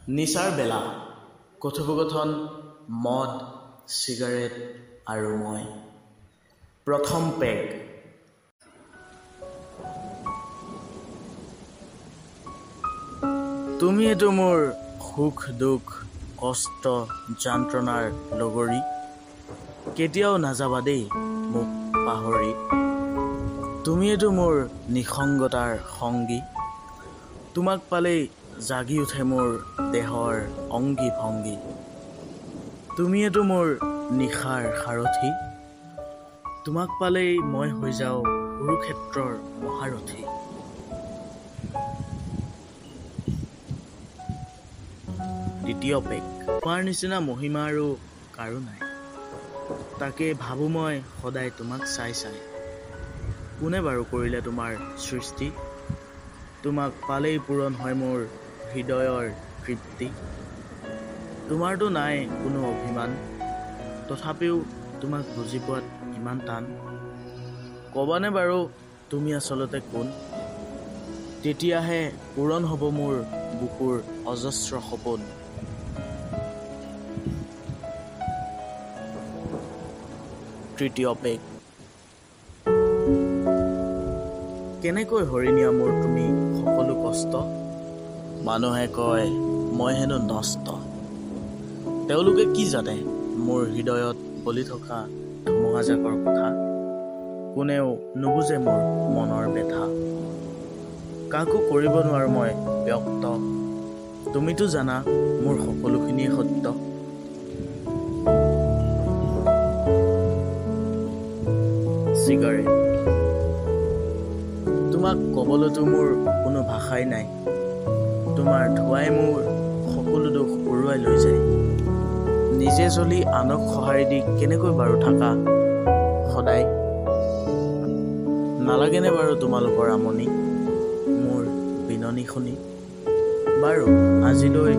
নিচাৰ বেলা কথোপকথন মদ চিগাৰেট আৰু মই প্ৰথম পেগ তুমি এটো মোৰ সুখ দুখ কষ্ট যন্ত্ৰণাৰ লগৰী কেতিয়াও নাযাবা দেই মোক পাহৰি তুমি এটো মোৰ নিসংগতাৰ সংগী তোমাক পালেই জাগি উঠে মোৰ দেহৰ অংগী ভংগী তুমি এটো মোৰ নিশাৰ সাৰথি তোমাক পালেই মই হৈ যাওঁ কুৰুক্ষেত্ৰৰ মহাৰথী দ্বিতীয় পেগ তোমাৰ নিচিনা মহিমা আৰু কাৰো নাই তাকে ভাবো মই সদায় তোমাক চাই চাই কোনে বাৰু কৰিলে তোমাৰ সৃষ্টি তোমাক পালেই পূৰণ হয় মোৰ হৃদয়ৰ তৃপ্তি তোমাৰতো নাই কোনো অভিমান তথাপিও তোমাক বুজি পোৱাত ইমান টান ক'বানে বাৰু তুমি আচলতে কোন তেতিয়াহে পূৰণ হ'ব মোৰ বুকুৰ অজস্ৰ সপোন তৃতীয় পেগ কেনেকৈ হৰিণীয়া মোৰ তুমি সকলো কষ্ট মানুহে কয় মই হেনো নষ্ট তেওঁলোকে কি জানে মোৰ হৃদয়ত বলি থকা ধুমুহাজাকৰ কথা কোনেও নুবুজে মোৰ মনৰ ব্যথা কাকো কৰিব নোৱাৰো মই ব্যক্ত তুমিতো জানা মোৰ সকলোখিনিয়ে সত্য চিগাৰেট তোমাক ক'বলৈতো মোৰ কোনো ভাষাই নাই তোমাৰ ধোঁৱাই মোৰ সকলো দুখ উৰুৱাই লৈ যায় নিজে জ্বলি আনক সঁহাৰি দি কেনেকৈ বাৰু থাকা সদায় নালাগেনে বাৰু তোমালোকৰ আমনি মোৰ বিননি শুনি বাৰু আজিলৈ